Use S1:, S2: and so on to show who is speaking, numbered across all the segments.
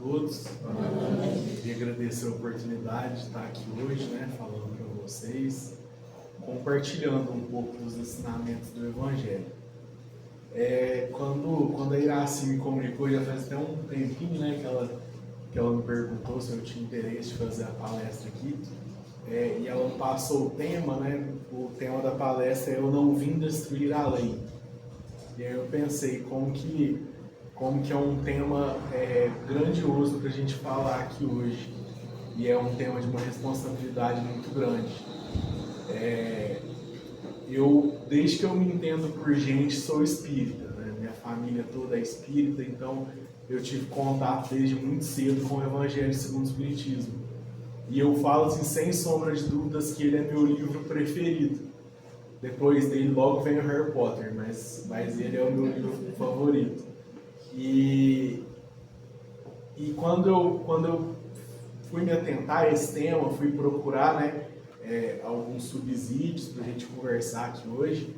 S1: todos. Queria agradecer a oportunidade de estar aqui hoje, falando para vocês, compartilhando um pouco dos ensinamentos do Evangelho. Quando a Iraci me comunicou, já faz até um tempinho, que ela me perguntou se eu tinha interesse de fazer a palestra aqui, e ela passou o tema, o tema da palestra é "Eu não vim destruir a lei". E aí eu pensei como que é um tema grandioso para a gente falar aqui hoje, e é um tema de uma responsabilidade muito grande. Desde que eu me entendo por gente, sou espírita, minha família toda é espírita, então eu tive contato desde muito cedo com o Evangelho segundo o Espiritismo. E eu falo assim, sem sombra de dúvidas, que ele é meu livro preferido. Depois dele logo vem o Harry Potter, mas ele é o meu livro favorito. E quando eu fui me atentar a esse tema, fui procurar alguns subsídios para a gente conversar aqui hoje,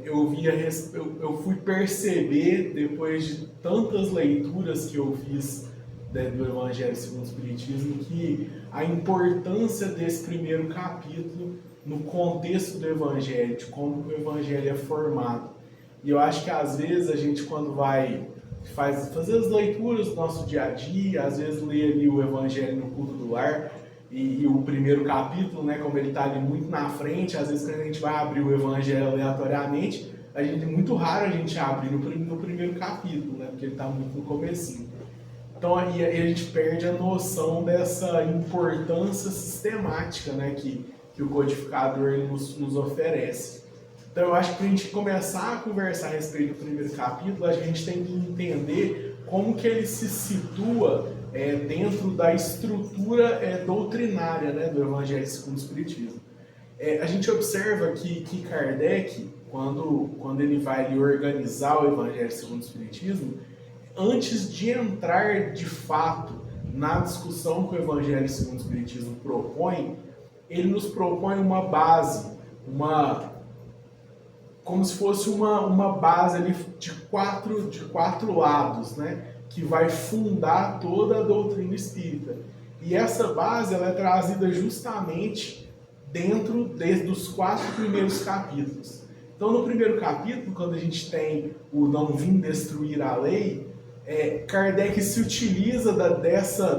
S1: eu fui perceber, depois de tantas leituras que eu fiz do Evangelho segundo o Espiritismo, que a importância desse primeiro capítulo no contexto do Evangelho, de como o Evangelho é formado. E eu acho que às vezes a gente, quando vai fazer as leituras do nosso dia a dia, às vezes lê ali o Evangelho no culto do lar, e o primeiro capítulo, como ele está ali muito na frente, às vezes quando a gente vai abrir o Evangelho aleatoriamente, é muito raro a gente abrir no primeiro capítulo, porque ele está muito no comecinho. Então aí a gente perde a noção dessa importância sistemática que o codificador nos oferece. Então eu acho que para a gente começar a conversar a respeito do primeiro capítulo, a gente tem que entender como que ele se situa dentro da estrutura doutrinária do Evangelho segundo o Espiritismo. A gente observa que Kardec, quando ele vai ali organizar o Evangelho segundo o Espiritismo, antes de entrar de fato na discussão que o Evangelho segundo o Espiritismo propõe, ele nos propõe uma base, como se fosse uma base ali de quatro lados, que vai fundar toda a doutrina espírita. E essa base ela é trazida justamente dentro dos 4 primeiros capítulos. Então, no primeiro capítulo, quando a gente tem o "não vim destruir a lei", Kardec se utiliza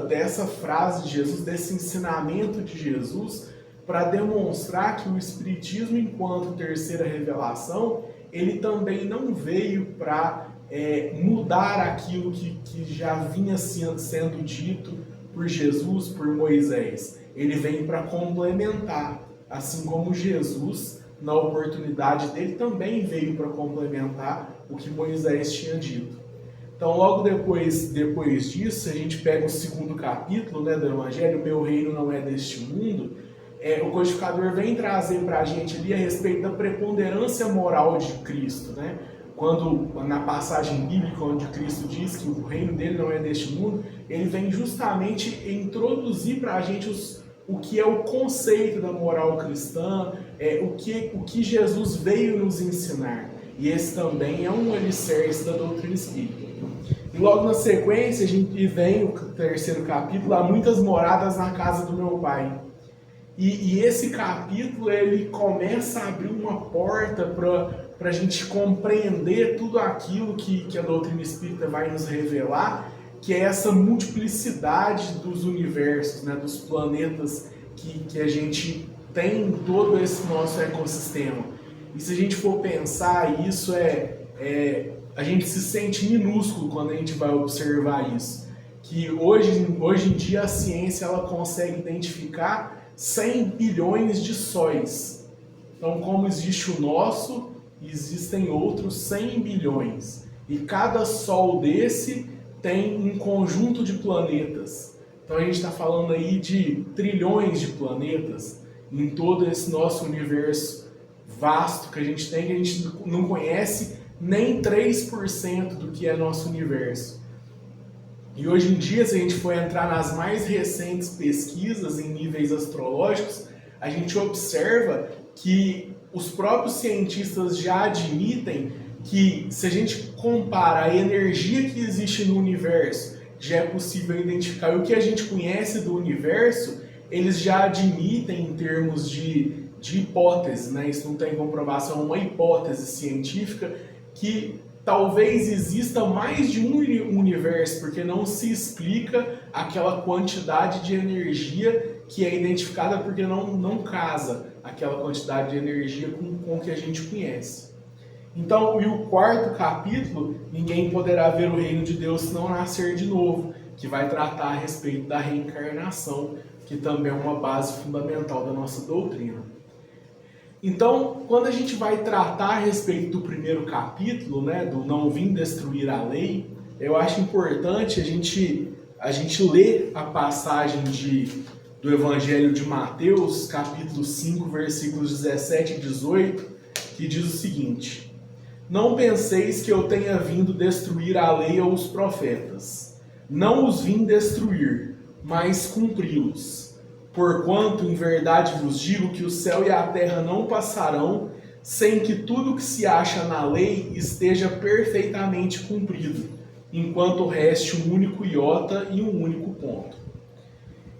S1: dessa frase de Jesus, desse ensinamento de Jesus, para demonstrar que o Espiritismo, enquanto terceira revelação, ele também não veio para mudar aquilo que já vinha sendo dito por Jesus, por Moisés. Ele vem para complementar, assim como Jesus, na oportunidade dele, também veio para complementar o que Moisés tinha dito. Então, logo depois disso, a gente pega o segundo capítulo do Evangelho, "O meu reino não é deste mundo". O codificador vem trazer para a gente ali a respeito da preponderância moral de Cristo, Quando, na passagem bíblica onde Cristo diz que o reino dele não é deste mundo, ele vem justamente introduzir para a gente o que é o conceito da moral cristã, o que Jesus veio nos ensinar. E esse também é um alicerce da doutrina espírita. E logo na sequência, a gente vem o terceiro capítulo, "Há muitas moradas na casa do meu Pai". E esse capítulo ele começa a abrir uma porta para a gente compreender tudo aquilo que a doutrina espírita vai nos revelar, que é essa multiplicidade dos universos, dos planetas que a gente tem em todo esse nosso ecossistema. E se a gente for pensar, isso a gente se sente minúsculo quando a gente vai observar isso. Que hoje em dia a ciência ela consegue identificar 100 bilhões de sóis. Então, como existe o nosso, existem outros 100 bilhões. E cada sol desse tem um conjunto de planetas. Então, a gente está falando aí de trilhões de planetas em todo esse nosso universo vasto que a gente tem, que a gente não conhece nem 3% do que é nosso universo. E hoje em dia, se a gente for entrar nas mais recentes pesquisas em níveis astrológicos, a gente observa que os próprios cientistas já admitem que, se a gente compara a energia que existe no universo já é possível identificar. E o que a gente conhece do universo, eles já admitem em termos de hipótese, né? Isso não tem comprovação, é uma hipótese científica que talvez exista mais de um universo, porque não se explica aquela quantidade de energia que é identificada, porque não casa aquela quantidade de energia com o que a gente conhece. Então, e o quarto capítulo, ninguém poderá ver o reino de Deus se não nascer de novo, que vai tratar a respeito da reencarnação, que também é uma base fundamental da nossa doutrina. Então, quando a gente vai tratar a respeito do primeiro capítulo, né, do não vim destruir a lei, eu acho importante a gente ler a passagem do Evangelho de Mateus, capítulo 5, versículos 17 e 18, que diz o seguinte: não penseis que eu tenha vindo destruir a lei ou os profetas. Não os vim destruir, mas cumpri-los. Porquanto, em verdade vos digo que o céu e a terra não passarão, sem que tudo que se acha na lei esteja perfeitamente cumprido, enquanto reste um único iota e um único ponto.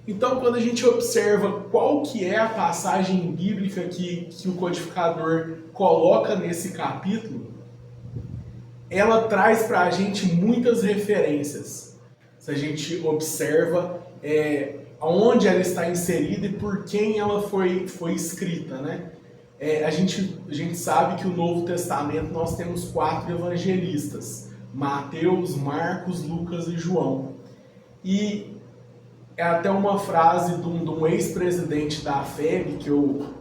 S1: Então, quando a gente observa qual que é a passagem bíblica que o codificador coloca nesse capítulo, ela traz para a gente muitas referências. Se a gente observa onde ela está inserida e por quem ela foi escrita, né? A gente sabe que o Novo Testamento nós temos 4 evangelistas: Mateus, Marcos, Lucas e João. E é até uma frase de um ex-presidente da FEB,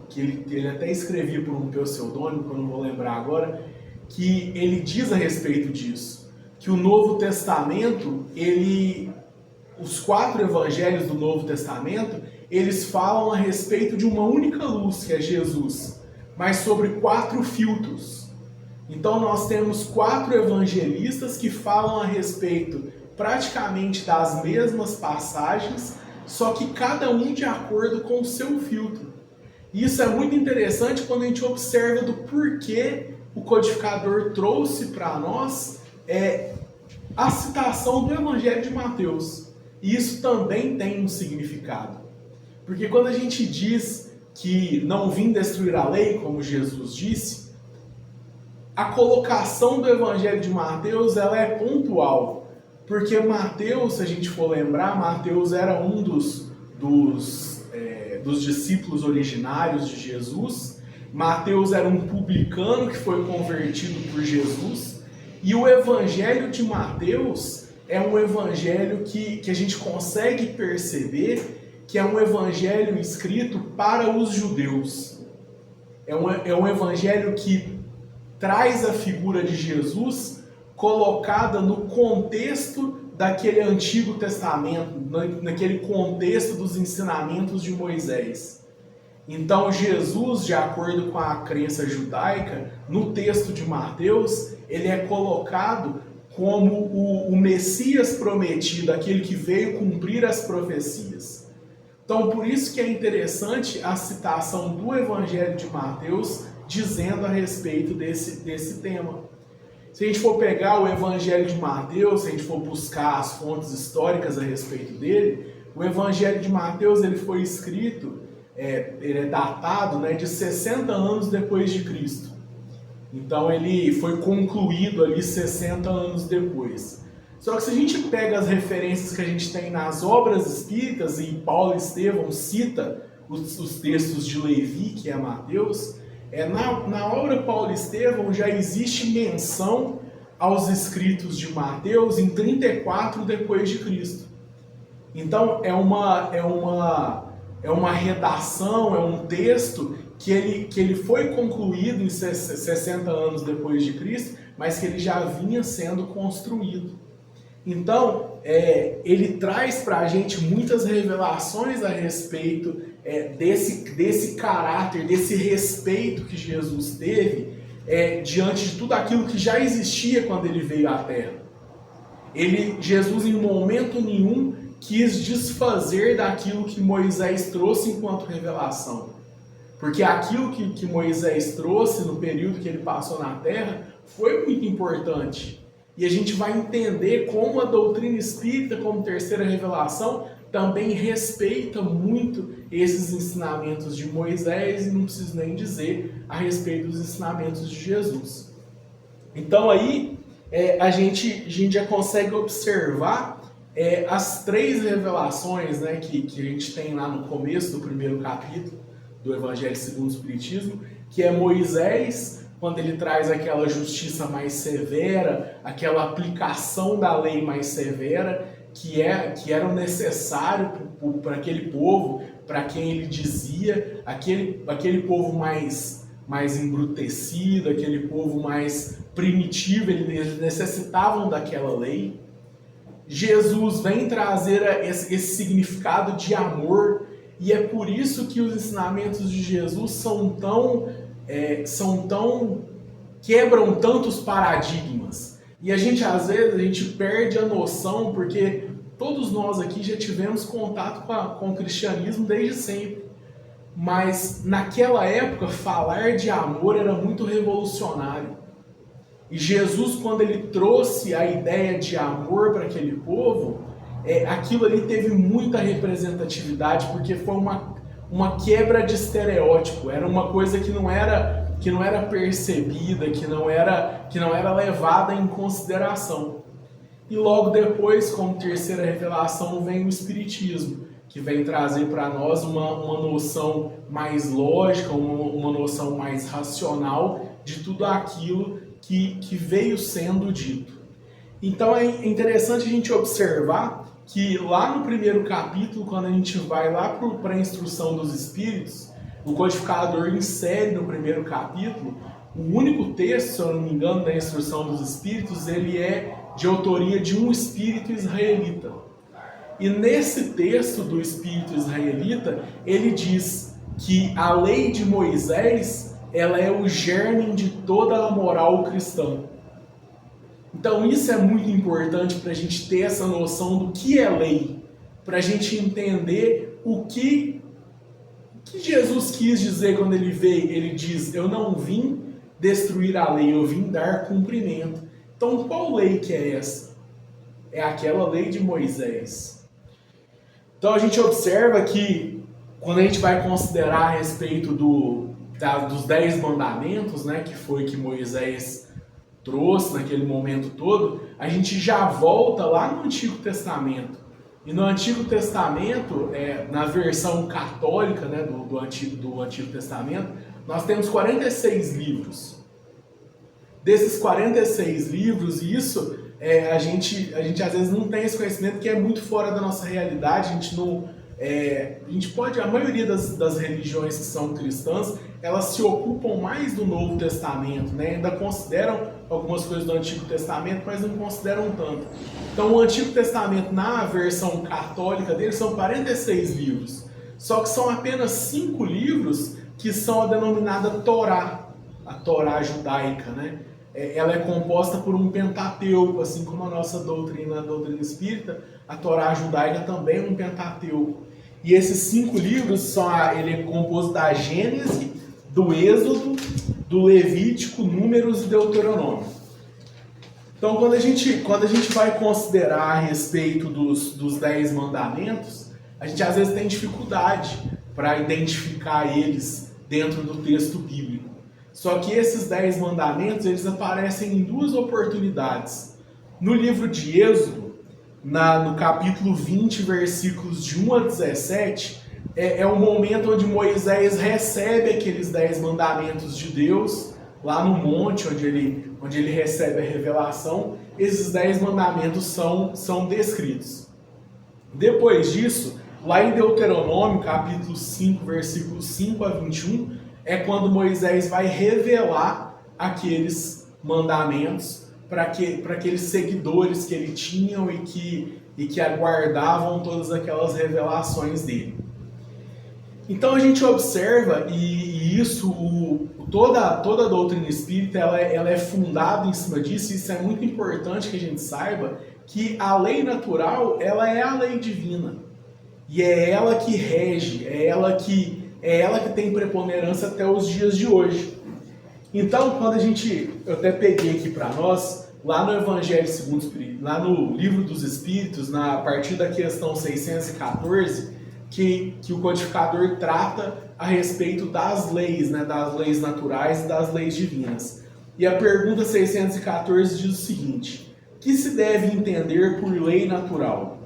S1: que ele até escrevia por um pseudônimo, que eu não vou lembrar agora, que ele diz a respeito disso, que o Novo Testamento, os 4 evangelhos do Novo Testamento, eles falam a respeito de uma única luz, que é Jesus, mas sobre 4 filtros. Então nós temos 4 evangelistas que falam a respeito praticamente das mesmas passagens, só que cada um de acordo com o seu filtro. E isso é muito interessante quando a gente observa do porquê o codificador trouxe para nós a citação do Evangelho de Mateus. E isso também tem um significado. Porque quando a gente diz que não vim destruir a lei, como Jesus disse, a colocação do Evangelho de Mateus ela é pontual. Porque Mateus, se a gente for lembrar, Mateus era um dos discípulos originários de Jesus. Mateus era um publicano que foi convertido por Jesus. E o Evangelho de Mateus é um evangelho que a gente consegue perceber que é um evangelho escrito para os judeus. É um evangelho que traz a figura de Jesus colocada no contexto daquele Antigo Testamento, naquele contexto dos ensinamentos de Moisés. Então Jesus, de acordo com a crença judaica, no texto de Mateus, ele é colocado como o Messias prometido, aquele que veio cumprir as profecias. Então, por isso que é interessante a citação do Evangelho de Mateus dizendo a respeito desse tema. Se a gente for pegar o Evangelho de Mateus, se a gente for buscar as fontes históricas a respeito dele, o Evangelho de Mateus ele foi escrito, ele é datado, né, de 60 anos depois de Cristo. Então ele foi concluído ali 60 anos depois. Só que se a gente pega as referências que a gente tem nas obras espíritas, e Paulo Estevão cita os textos de Levi, que é Mateus, na obra Paulo Estevão já existe menção aos escritos de Mateus em 34 depois de Cristo. Então é uma redação, é um texto que ele foi concluído em 60 anos depois de Cristo, mas que ele já vinha sendo construído. Então, ele traz para a gente muitas revelações a respeito desse caráter, desse respeito que Jesus teve diante de tudo aquilo que já existia quando ele veio à Terra. Jesus, em momento nenhum, quis desfazer daquilo que Moisés trouxe enquanto revelação. Porque aquilo que Moisés trouxe no período que ele passou na Terra foi muito importante. E a gente vai entender como a doutrina espírita, como terceira revelação, também respeita muito esses ensinamentos de Moisés, e não preciso nem dizer a respeito dos ensinamentos de Jesus. Então aí a gente já consegue observar as três revelações, né, que a gente tem lá no começo do primeiro capítulo do Evangelho segundo o Espiritismo, que é Moisés, quando ele traz aquela justiça mais severa, aquela aplicação da lei mais severa, que era o necessário para aquele povo, para quem ele dizia, aquele povo mais embrutecido, aquele povo mais primitivo, eles necessitavam daquela lei. Jesus vem trazer esse significado de amor, e é por isso que os ensinamentos de Jesus são tão quebram tantos paradigmas. E às vezes a gente perde a noção, porque todos nós aqui já tivemos contato com o cristianismo desde sempre. Mas naquela época falar de amor era muito revolucionário. E Jesus, quando ele trouxe a ideia de amor para aquele povo, aquilo ali teve muita representatividade, porque foi uma quebra de estereótipo. Era uma coisa que não era percebida, que não era levada em consideração. E logo depois, como terceira revelação, vem o Espiritismo, que vem trazer para nós uma noção mais lógica, uma noção mais racional de tudo aquilo que veio sendo dito. Então é interessante a gente observar que lá no primeiro capítulo, quando a gente vai lá para a instrução dos Espíritos, o codificador insere no primeiro capítulo o único texto, se eu não me engano, da instrução dos Espíritos, ele é de autoria de um espírito israelita. E nesse texto do espírito israelita, ele diz que a lei de Moisés, ela é o germe de toda a moral cristã. Então isso é muito importante para a gente ter essa noção do que é lei, para a gente entender o que Jesus quis dizer quando ele veio. Ele diz: eu não vim destruir a lei, eu vim dar cumprimento. Então qual lei que é essa? É aquela lei de Moisés. Então a gente observa que quando a gente vai considerar a respeito dos 10 mandamentos, né, que foi que Moisés trouxe naquele momento todo, a gente já volta lá no Antigo Testamento. E no Antigo Testamento, na versão católica, né, do Antigo Testamento, nós temos 46 livros. Desses 46 livros, isso a gente às vezes não tem esse conhecimento, que é muito fora da nossa realidade. A maioria das religiões que são cristãs, elas se ocupam mais do Novo Testamento, né? Ainda consideram algumas coisas do Antigo Testamento, mas não consideram tanto. Então o Antigo Testamento, na versão católica dele, são 46 livros. Só que são apenas 5 livros que são a denominada Torá, a Torá judaica, né? Ela é composta por um Pentateuco, assim como a nossa doutrina, a doutrina espírita. A Torá judaica também é um Pentateuco. E esses 5 livros ele é composto da Gênese, do Êxodo, do Levítico, Números e Deuteronômio. Então, quando a gente vai considerar a respeito dos 10 mandamentos, a gente às vezes tem dificuldade para identificar eles dentro do texto bíblico. Só que esses 10 mandamentos, eles aparecem em 2 oportunidades. No livro de Êxodo, no capítulo 20, versículos de 1 a 17, é o momento onde Moisés recebe aqueles 10 mandamentos de Deus, lá no monte onde ele recebe a revelação. Esses 10 mandamentos são descritos. Depois disso, lá em Deuteronômio, capítulo 5, versículos 5 a 21, é quando Moisés vai revelar aqueles mandamentos para aqueles seguidores que ele tinha e que aguardavam todas aquelas revelações dele. Então a gente observa, e isso, toda a doutrina espírita, ela é fundada em cima disso, e isso é muito importante que a gente saiba, que a lei natural, ela é a lei divina. E é ela que rege, é ela que tem preponderância até os dias de hoje. Então, eu até peguei aqui para nós, lá no Evangelho segundo o Espírito, lá no Livro dos Espíritos, a partir da questão 614, que o codificador trata a respeito das leis, né, das leis naturais e das leis divinas. E a pergunta 614 diz o seguinte: que se deve entender por lei natural?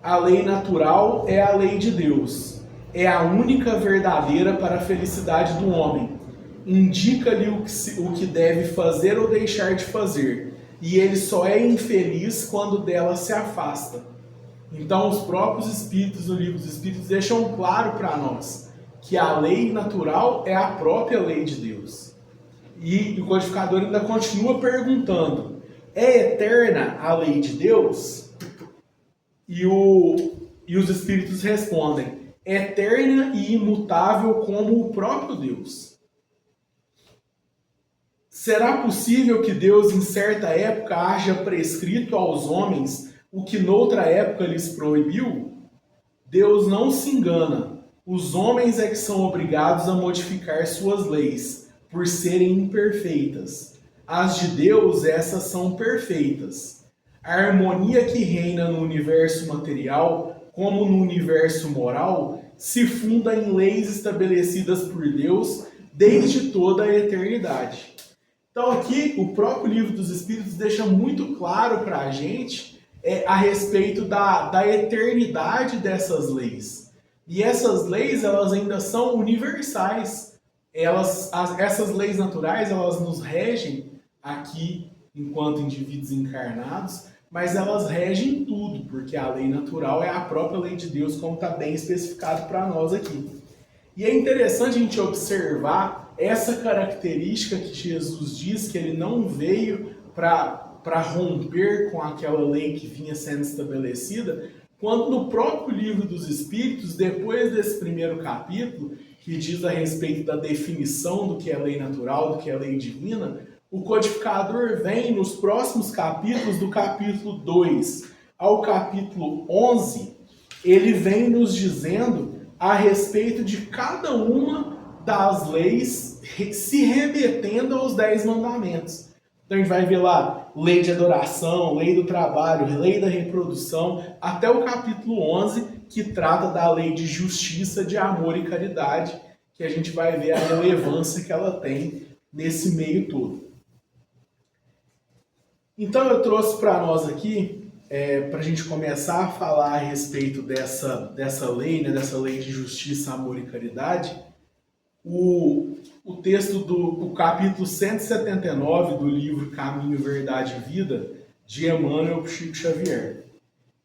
S1: A lei natural é a lei de Deus. É a única verdadeira para a felicidade do homem. Indica-lhe o que deve fazer ou deixar de fazer, e ele só é infeliz quando dela se afasta. Então, os próprios Espíritos, no Livro dos Espíritos, deixam claro para nós que a lei natural é a própria lei de Deus. E o codificador ainda continua perguntando: é eterna a lei de Deus? E os Espíritos respondem: eterna e imutável como o próprio Deus. Será possível que Deus, em certa época, haja prescrito aos homens o que noutra época lhes proibiu? Deus não se engana. Os homens é que são obrigados a modificar suas leis, por serem imperfeitas. As de Deus, essas são perfeitas. A harmonia que reina no universo material, como no universo moral, se funda em leis estabelecidas por Deus desde toda a eternidade. Então aqui o próprio Livro dos Espíritos deixa muito claro para a gente a respeito da eternidade dessas leis. E essas leis, elas ainda são universais. Essas leis naturais, elas nos regem aqui enquanto indivíduos encarnados, mas elas regem tudo, porque a lei natural é a própria lei de Deus, como está bem especificado para nós aqui. E é interessante a gente observar essa característica que Jesus diz que ele não veio para romper com aquela lei que vinha sendo estabelecida, quando no próprio Livro dos Espíritos, depois desse primeiro capítulo, que diz a respeito da definição do que é lei natural, do que é lei divina, o codificador vem nos próximos capítulos, do capítulo 2 ao capítulo 11, ele vem nos dizendo a respeito de cada uma das leis, se remetendo aos 10 mandamentos. Então a gente vai ver lá lei de adoração, lei do trabalho, lei da reprodução, até o capítulo 11, que trata da lei de justiça, de amor e caridade, que a gente vai ver a relevância que ela tem nesse meio todo. Então eu trouxe para nós aqui, para a gente começar a falar a respeito dessa lei, né, dessa lei de justiça, amor e caridade, o texto do capítulo 179 do livro Caminho, Verdade e Vida, de Emmanuel Chico Xavier.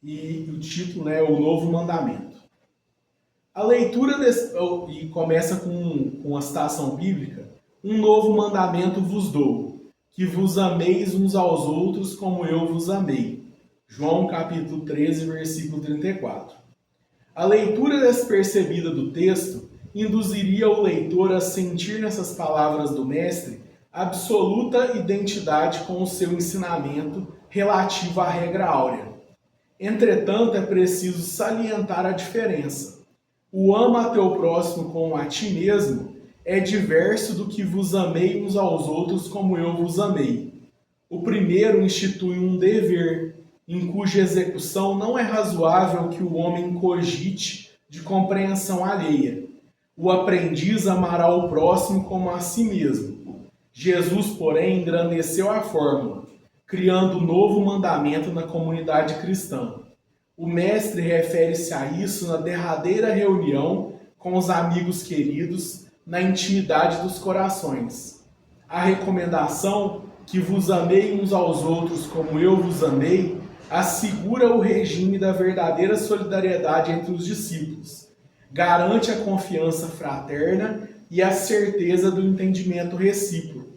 S1: E o título é O Novo Mandamento. A leitura e começa com a citação bíblica: um novo mandamento vos dou, que vos ameis uns aos outros como eu vos amei. João capítulo 13, versículo 34. A leitura despercebida do texto induziria o leitor a sentir nessas palavras do Mestre absoluta identidade com o seu ensinamento relativo à regra áurea. Entretanto, é preciso salientar a diferença. O ama a teu próximo como a ti mesmo é diverso do que vos amei uns aos outros como eu vos amei. O primeiro institui um dever, em cuja execução não é razoável que o homem cogite de compreensão alheia. O aprendiz amará o próximo como a si mesmo. Jesus, porém, engrandeceu a fórmula, criando um novo mandamento na comunidade cristã. O Mestre refere-se a isso na derradeira reunião com os amigos queridos, na intimidade dos corações. A recomendação, que vos amei uns aos outros como eu vos amei, assegura o regime da verdadeira solidariedade entre os discípulos, garante a confiança fraterna e a certeza do entendimento recíproco.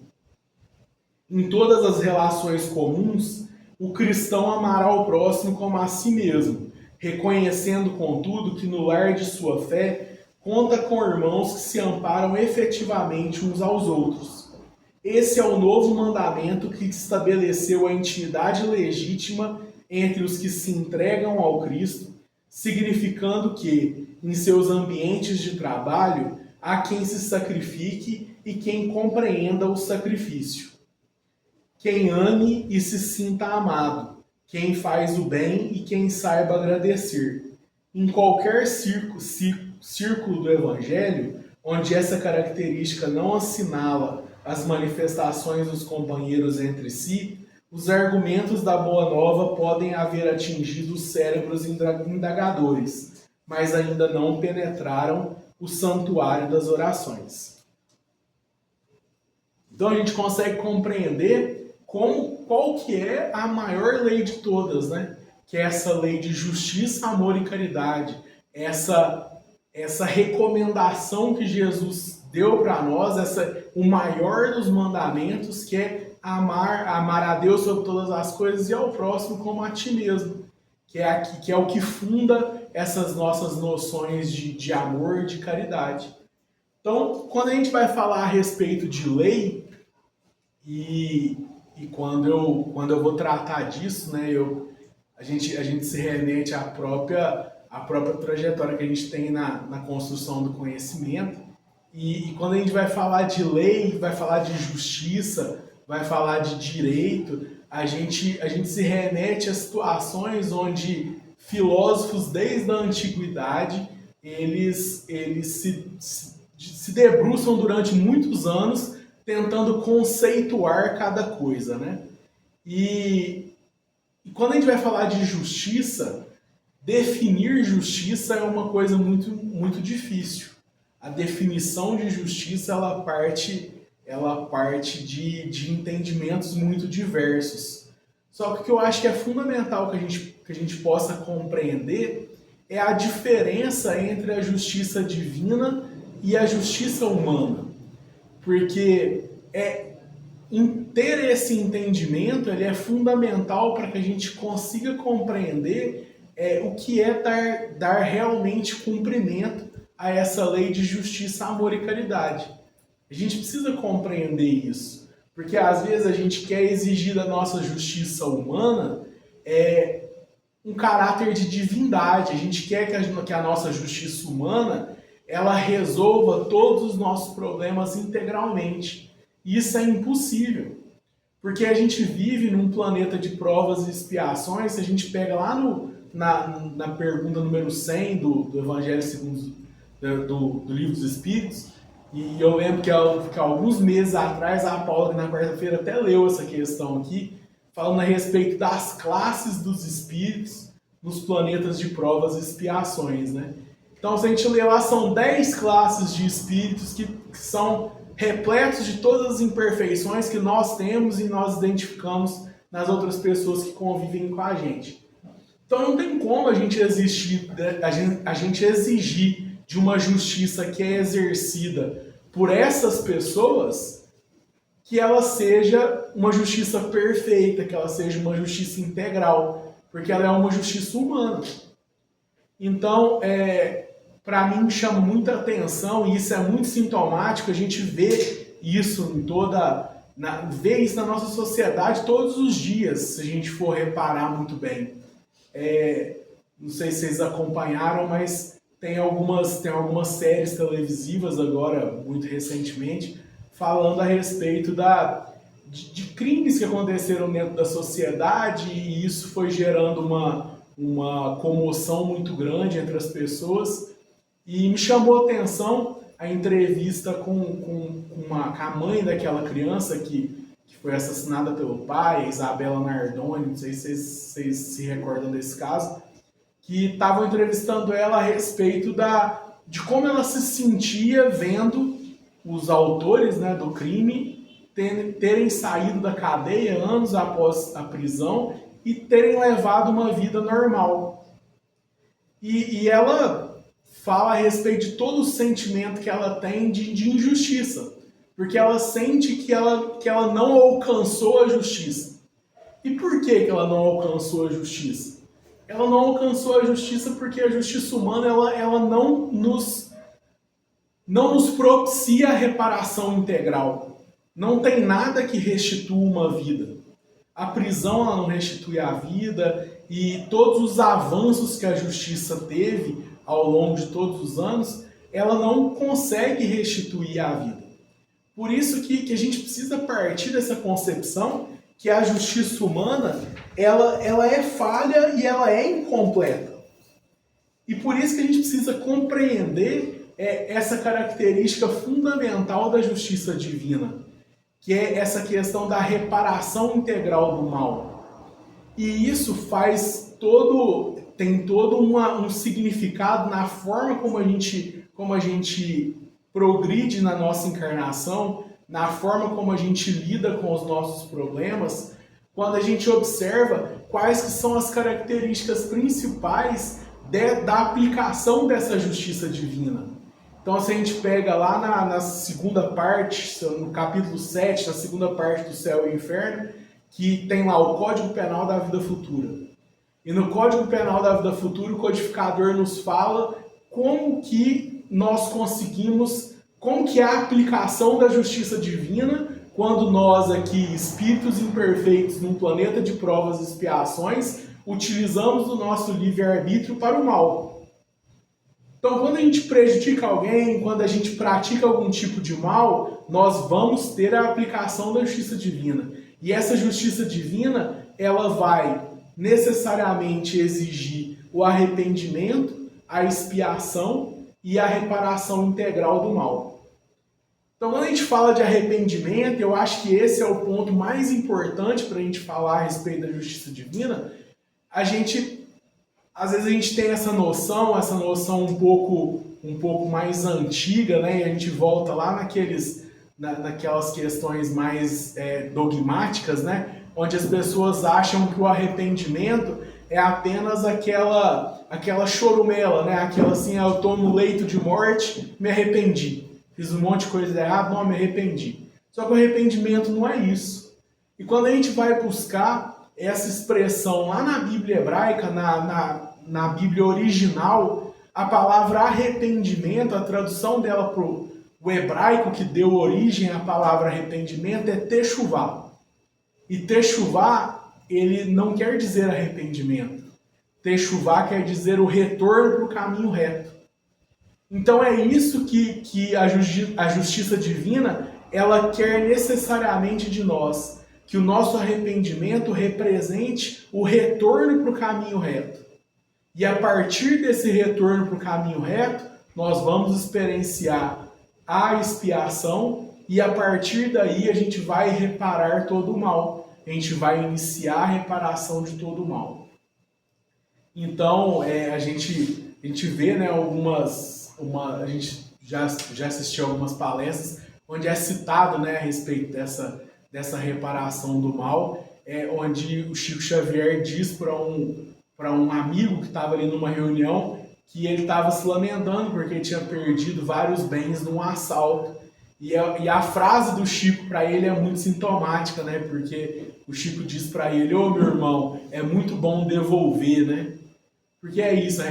S1: Em todas as relações comuns, o cristão amará o próximo como a si mesmo, reconhecendo, contudo, que no lar de sua fé conta com irmãos que se amparam efetivamente uns aos outros. Esse é o novo mandamento que estabeleceu a intimidade legítima entre os que se entregam ao Cristo, significando que, em seus ambientes de trabalho, há quem se sacrifique e quem compreenda o sacrifício. quem ame e se sinta amado, quem faz o bem e quem saiba agradecer. Em qualquer círculo do Evangelho, onde essa característica não assinala as manifestações dos companheiros entre si, os argumentos da Boa Nova podem haver atingido os cérebros indagadores, mas ainda não penetraram o santuário das orações. Então a gente consegue compreender qual que é a maior lei de todas, né? Que é essa lei de justiça, amor e caridade. Essa recomendação que Jesus deu para nós, o maior dos mandamentos, que é amar a Deus sobre todas as coisas e ao próximo como a ti mesmo. Que é o que funda essas nossas noções de amor e de caridade. Então, quando a gente vai falar a respeito de lei, e quando eu vou tratar disso, né, a gente se remete à própria trajetória que a gente tem na construção do conhecimento. E quando a gente vai falar de lei, vai falar de justiça, vai falar de direito, a gente se remete a situações onde filósofos desde a antiguidade eles se debruçam durante muitos anos tentando conceituar cada coisa, né? E quando a gente vai falar de justiça, definir justiça é uma coisa muito, muito difícil. A definição de justiça ela parte de entendimentos muito diversos. Só que o que eu acho que é fundamental que a gente possa compreender é a diferença entre a justiça divina e a justiça humana. Porque ter esse entendimento ele é fundamental para que a gente consiga compreender o que é dar realmente cumprimento a essa lei de justiça, amor e caridade. A gente precisa compreender isso, porque às vezes a gente quer exigir da nossa justiça humana um caráter de divindade. A gente quer que a nossa justiça humana ela resolva todos os nossos problemas integralmente. Isso é impossível, porque a gente vive num planeta de provas e expiações. Se a gente pega lá na pergunta número 100 do Evangelho segundo do Livro dos Espíritos, e eu lembro que alguns meses atrás a Paula, na quarta-feira, até leu essa questão aqui, falando a respeito das classes dos espíritos nos planetas de provas e expiações, né? Então, se a gente ler lá, são 10 classes de espíritos que são repletos de todas as imperfeições que nós temos e nós identificamos nas outras pessoas que convivem com a gente. Então, não tem como a gente exigir de uma justiça que é exercida por essas pessoas que ela seja uma justiça perfeita, que ela seja uma justiça integral, porque ela é uma justiça humana. Então, para mim, me chama muita atenção, e isso é muito sintomático, a gente vê isso vê isso na nossa sociedade todos os dias, se a gente for reparar muito bem. Não sei se vocês acompanharam, mas tem algumas séries televisivas agora, muito recentemente, falando a respeito de crimes que aconteceram dentro da sociedade, e isso foi gerando uma comoção muito grande entre as pessoas. E me chamou a atenção a entrevista com a mãe daquela criança que foi assassinada pelo pai, a Isabela Nardoni, não sei se vocês se recordam desse caso, que estavam entrevistando ela a respeito de como ela se sentia vendo os autores, né, do crime terem saído da cadeia anos após a prisão e terem levado uma vida normal. E ela fala a respeito de todo o sentimento que ela tem de injustiça, porque ela sente que ela não alcançou a justiça. E por que ela não alcançou a justiça? Ela não alcançou a justiça porque a justiça humana ela não nos propicia a reparação integral. Não tem nada que restitua uma vida. A prisão ela não restitui a vida, e todos os avanços que a justiça teve ao longo de todos os anos, ela não consegue restituir a vida. Por isso que a gente precisa partir dessa concepção que a justiça humana ela é falha e ela é incompleta. E por isso que a gente precisa compreender essa característica fundamental da justiça divina, que é essa questão da reparação integral do mal. E isso tem todo um significado na forma como a gente progride na nossa encarnação, na forma como a gente lida com os nossos problemas, quando a gente observa quais que são as características principais da aplicação dessa justiça divina. Então, se a gente pega lá na segunda parte, no capítulo 7, na segunda parte do Céu e Inferno, que tem lá o Código Penal da Vida Futura. E no Código Penal da Vida Futura, o codificador nos fala como que nós conseguimos, como que é a aplicação da justiça divina quando nós aqui, espíritos imperfeitos num planeta de provas e expiações, utilizamos o nosso livre-arbítrio para o mal. Então, quando a gente prejudica alguém, quando a gente pratica algum tipo de mal, nós vamos ter a aplicação da justiça divina. E essa justiça divina, ela vai necessariamente exigir o arrependimento, a expiação e a reparação integral do mal. Então, quando a gente fala de arrependimento, eu acho que esse é o ponto mais importante para a gente falar a respeito da justiça divina. Às vezes a gente tem essa noção um pouco mais antiga, né? E a gente volta lá naquelas questões mais dogmáticas, né? Onde as pessoas acham que o arrependimento é apenas aquela chorumela, né? Aquela assim, eu estou no leito de morte, me arrependi. Fiz um monte de coisa errada, não me arrependi. Só que o arrependimento não é isso. E quando a gente vai buscar essa expressão lá na Bíblia hebraica, na Bíblia original, a palavra arrependimento, a tradução dela para o hebraico que deu origem à palavra arrependimento é techuvá. E techuvá, ele não quer dizer arrependimento. Techuvá quer dizer o retorno para o caminho reto. Então é isso que a justiça divina, ela quer necessariamente de nós, que o nosso arrependimento represente o retorno para o caminho reto. E a partir desse retorno para o caminho reto, nós vamos experienciar a expiação e a partir daí a gente vai reparar todo o mal. A gente vai iniciar a reparação de todo o mal. Então, a gente vê, né, a gente já assistiu algumas palestras onde é citado, né, a respeito dessa reparação do mal, onde o Chico Xavier diz para um amigo que estava ali numa reunião que ele estava se lamentando porque tinha perdido vários bens num assalto. E a frase do Chico para ele é muito sintomática, né? Porque o Chico diz para ele: ô meu irmão, é muito bom devolver, né? Porque é isso, a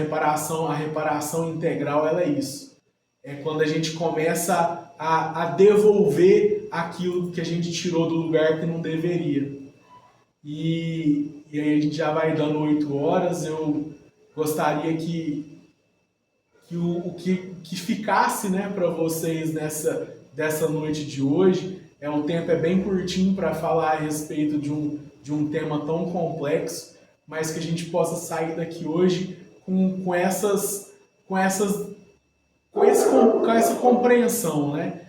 S1: reparação integral, ela é isso. É quando a gente começa a devolver aquilo que a gente tirou do lugar que não deveria. E aí a gente já vai dando 8 horas, eu gostaria que ficasse, né, para vocês dessa noite de hoje, o tempo é bem curtinho para falar a respeito de um tema tão complexo, mas que a gente possa sair daqui hoje com essa compreensão, né?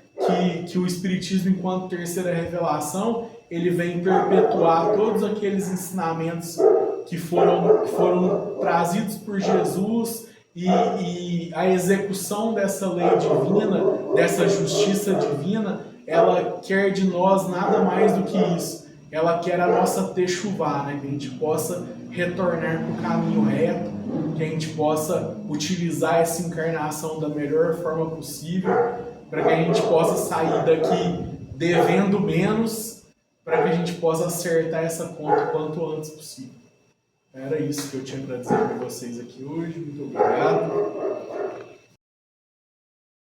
S1: Que o Espiritismo, enquanto terceira revelação, ele vem perpetuar todos aqueles ensinamentos que foram trazidos por Jesus e a execução dessa lei divina, dessa justiça divina, ela quer de nós nada mais do que isso. Ela quer a nossa techuvá, né? Que a gente possa retornar para o caminho reto, que a gente possa utilizar essa encarnação da melhor forma possível, para que a gente possa sair daqui devendo menos, para que a gente possa acertar essa conta o quanto antes possível. Era isso que eu tinha para dizer para vocês aqui hoje. Muito obrigado.